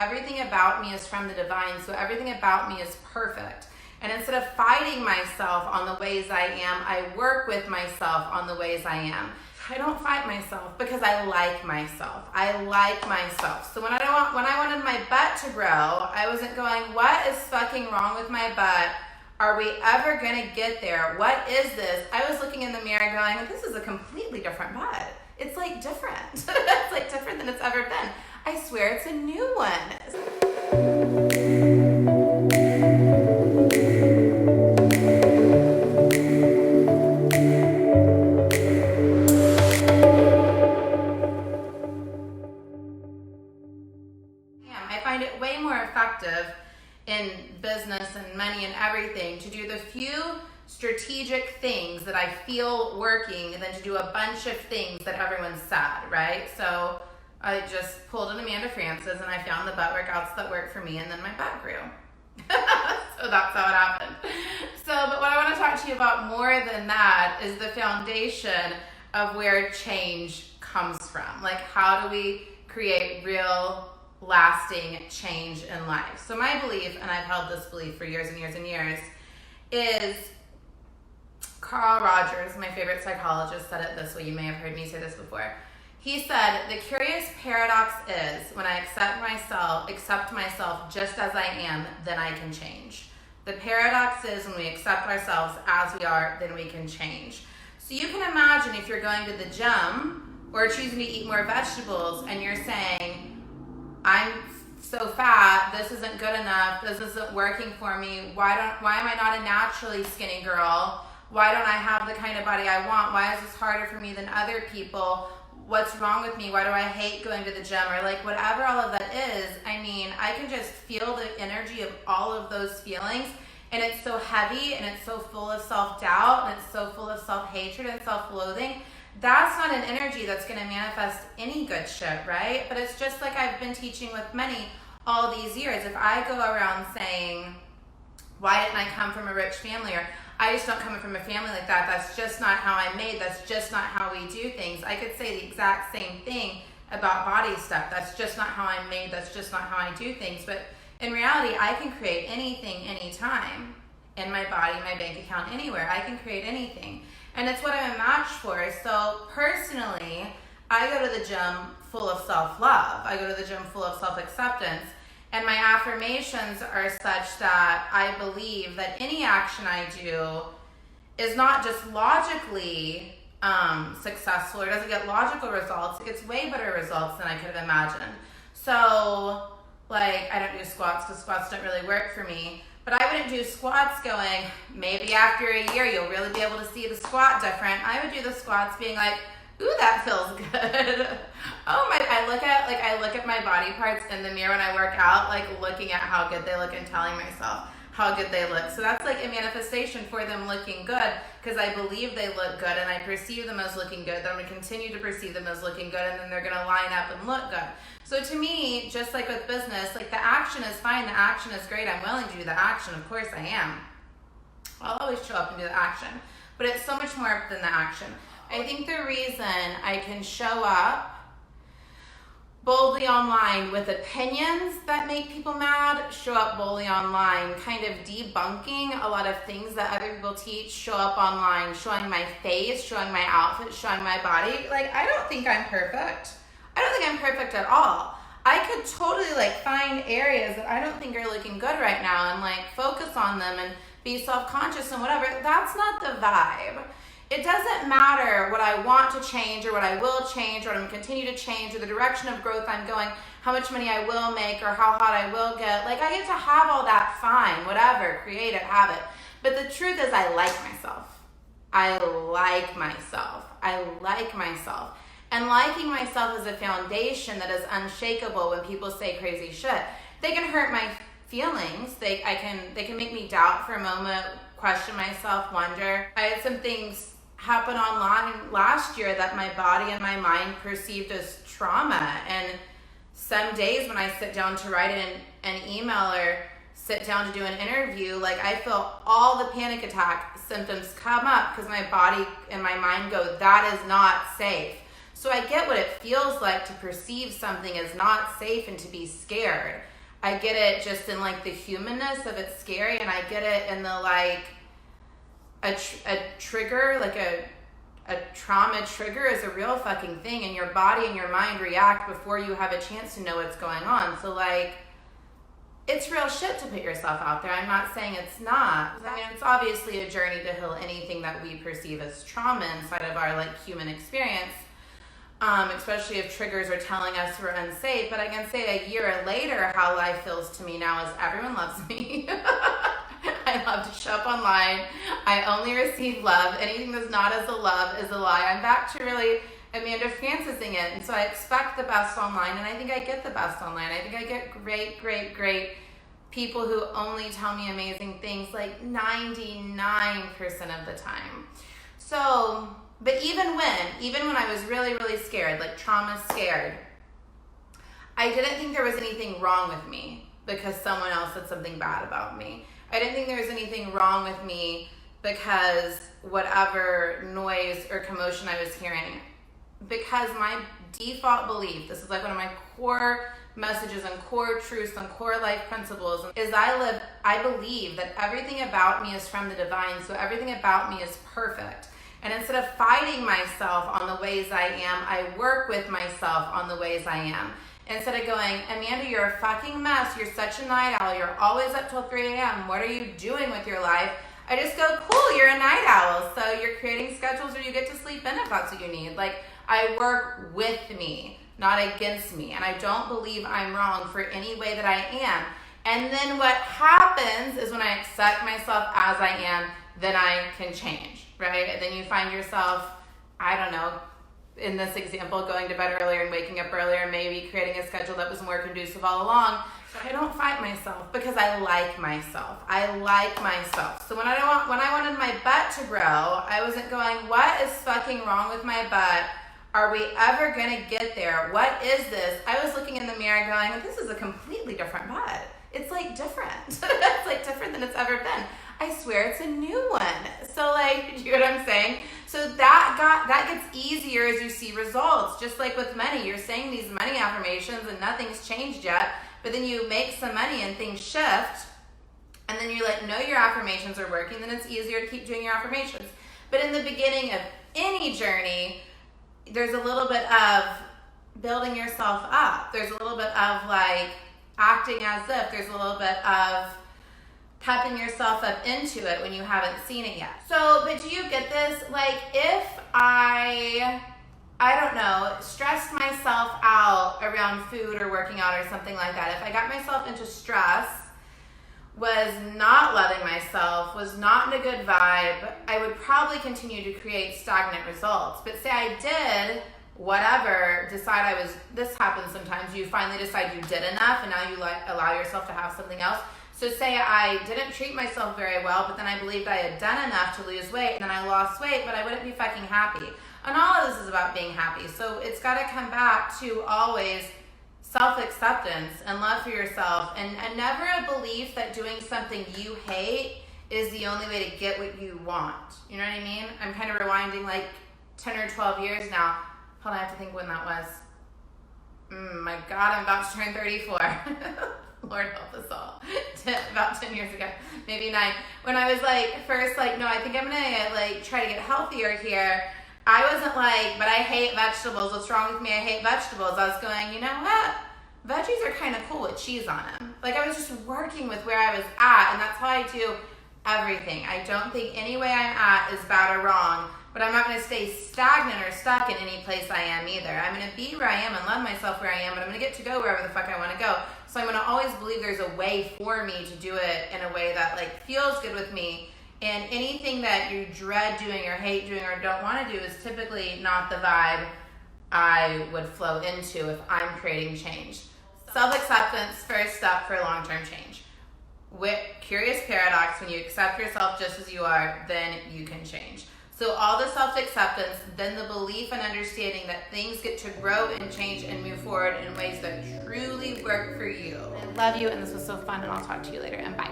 Everything about me is from the divine, so everything about me is perfect. And instead of fighting myself on the ways I am, I work with myself on the ways I am. I don't fight myself because I like myself. I like myself. So when I wanted my butt to grow, I wasn't going, what is fucking wrong with my butt? Are we ever gonna get there? What is this? I was looking in the mirror going, this is a completely different butt. It's like different. It's like different than it's ever been. I swear it's a new one. In business and money and everything to do the few strategic things that I feel working than to do a bunch of things that everyone said, right? So I just pulled an Amanda Francis and I found the butt workouts that worked for me, and then my butt grew. So that's how it happened. But what I want to talk to you about more than that is the foundation of where change comes from. Like, how do we create real lasting change in life? So my belief, and I've held this belief for years and years and years, is Carl Rogers, my favorite psychologist, said it this way. You may have heard me say this before. He said, the curious paradox is when I accept myself just as I am, then I can change. The paradox is when we accept ourselves as we are, then we can change. So you can imagine if you're going to the gym or choosing to eat more vegetables and you're saying, I'm so fat, this isn't good enough, this isn't working for me, why am I not a naturally skinny girl? Why don't I have the kind of body I want? Why is this harder for me than other people? What's wrong with me? Why do I hate going to the gym? Or like whatever all of that is, I mean, I can just feel the energy of all of those feelings, and it's so heavy and it's so full of self-doubt and it's so full of self-hatred and self-loathing. That's not an energy that's going to manifest any good shit, right? But it's just like I've been teaching with many all these years. If I go around saying, why didn't I come from a rich family? Or I just don't come from a family like that. That's just not how I'm made. That's just not how we do things. I could say the exact same thing about body stuff. That's just not how I'm made. That's just not how I do things. But in reality, I can create anything, anytime in my body, my bank account, anywhere. I can create anything. And it's what I'm a match for. So personally, I go to the gym full of self-love. I go to the gym full of self-acceptance. And my affirmations are such that I believe that any action I do is not just logically successful or doesn't get logical results. It gets way better results than I could have imagined. So, like, I don't do squats because squats don't really work for me. But I wouldn't do squats going, maybe after a year you'll really be able to see the squat different. I would do the squats being like, ooh, that feels good. Oh my, I look at my body parts in the mirror when I work out, like looking at how good they look and telling myself how good they look. So that's like a manifestation for them looking good, because I believe they look good and I perceive them as looking good. Then I'm going to continue to perceive them as looking good, and then they're going to line up and look good. So to me, just like with business, like the action is fine, the action is great. I'm willing to do the action. Of course I am. I'll always show up and do the action. But it's so much more than the action. I think the reason I can show up boldly online with opinions that make people mad, show up boldly online, kind of debunking a lot of things that other people teach, show up online, showing my face, showing my outfit, showing my body. Like, I don't think I'm perfect. I don't think I'm perfect at all. I could totally like find areas that I don't think are looking good right now and like focus on them and be self-conscious and whatever. That's not the vibe. It doesn't matter what I want to change or what I will change or what I'm going to continue to change or the direction of growth I'm going, how much money I will make or how hot I will get. Like, I get to have all that, fine, whatever, create it, have it. But the truth is I like myself. I like myself. I like myself. And liking myself is a foundation that is unshakable when people say crazy shit. They can hurt my feelings. They can make me doubt for a moment, question myself, wonder. I had some things happen online last year that my body and my mind perceived as trauma. And some days when I sit down to write an email or sit down to do an interview, like I feel all the panic attack symptoms come up because my body and my mind go, that is not safe. So I get what it feels like to perceive something as not safe and to be scared. I get it just in like the humanness of it's scary, and I get it in the like a trigger, like a trauma trigger is a real fucking thing, and your body and your mind react before you have a chance to know what's going on. So like, it's real shit to put yourself out there. I'm not saying it's not. I mean, it's obviously a journey to heal anything that we perceive as trauma inside of our like human experience. Especially if triggers are telling us we're unsafe. But I can say a year later, how life feels to me now is everyone loves me. I love to show up online. I only receive love. Anything that's not as a love is a lie. I'm back to really Amanda Francising it. And so I expect the best online, and I think I get the best online. I think I get great people who only tell me amazing things like 99% of the time. So, but even when I was really scared, like trauma scared, I didn't think there was anything wrong with me because someone else said something bad about me. I didn't think there was anything wrong with me because whatever noise or commotion I was hearing, because my default belief, this is like one of my core messages and core truths and core life principles, is I believe that everything about me is from the divine, so everything about me is perfect. And instead of fighting myself on the ways I am, I work with myself on the ways I am. Instead of going, Amanda, you're a fucking mess. You're such a night owl. You're always up till 3 a.m. What are you doing with your life? I just go, cool, you're a night owl. So you're creating schedules where you get to sleep in if that's what you need. Like, I work with me, not against me. And I don't believe I'm wrong for any way that I am. And then what happens is when I accept myself as I am, then I can change, right? And then you find yourself, I don't know, in this example, going to bed earlier and waking up earlier, maybe creating a schedule that was more conducive all along. So I don't fight myself because I like myself. I like myself. So when I wanted my butt to grow, I wasn't going, what is fucking wrong with my butt? Are we ever gonna get there? What is this? I was looking in the mirror going, this is a completely different butt. It's like different. It's like different than it's ever been. I swear it's a new one. So like, you know what I'm saying? So that gets easier as you see results. Just like with money, you're saying these money affirmations and nothing's changed yet, but then you make some money and things shift, and then you like know your affirmations are working, then it's easier to keep doing your affirmations. But in the beginning of any journey, there's a little bit of building yourself up. There's a little bit of like acting as if. There's a little bit of pepping yourself up into it when you haven't seen it yet. So, but do you get this? Like, if I don't know, stressed myself out around food or working out or something like that, if I got myself into stress, was not loving myself, was not in a good vibe, I would probably continue to create stagnant results. But say I did whatever, this happens sometimes, you finally decide you did enough and now you like allow yourself to have something else. So say I didn't treat myself very well, but then I believed I had done enough to lose weight, and then I lost weight, but I wouldn't be fucking happy. And all of this is about being happy. So it's got to come back to always self-acceptance and love for yourself, and never a belief that doing something you hate is the only way to get what you want. You know what I mean? I'm kind of rewinding like 10 or 12 years now. Hold on, I have to think when that was. My God, I'm about to turn 34. Lord help us all. About 10 years ago, maybe 9. When I was like, first like, no, I think I'm gonna like try to get healthier here. I wasn't like, but I hate vegetables. What's wrong with me? I hate vegetables. I was going, you know what? Veggies are kind of cool with cheese on them. Like I was just working with where I was at, and that's how I do everything. I don't think any way I'm at is bad or wrong, but I'm not going to stay stagnant or stuck in any place I am either. I'm going to be where I am and love myself where I am, but I'm going to get to go wherever the fuck I want to go. So I'm going to always believe there's a way for me to do it in a way that like feels good with me. And anything that you dread doing or hate doing or don't want to do is typically not the vibe I would flow into if I'm creating change. Self-acceptance, first step for long-term change. With curious paradox, when you accept yourself just as you are, then you can change. So all the self-acceptance, then the belief and understanding that things get to grow and change and move forward in ways that truly work for you. I love you, and this was so fun, and I'll talk to you later, and bye.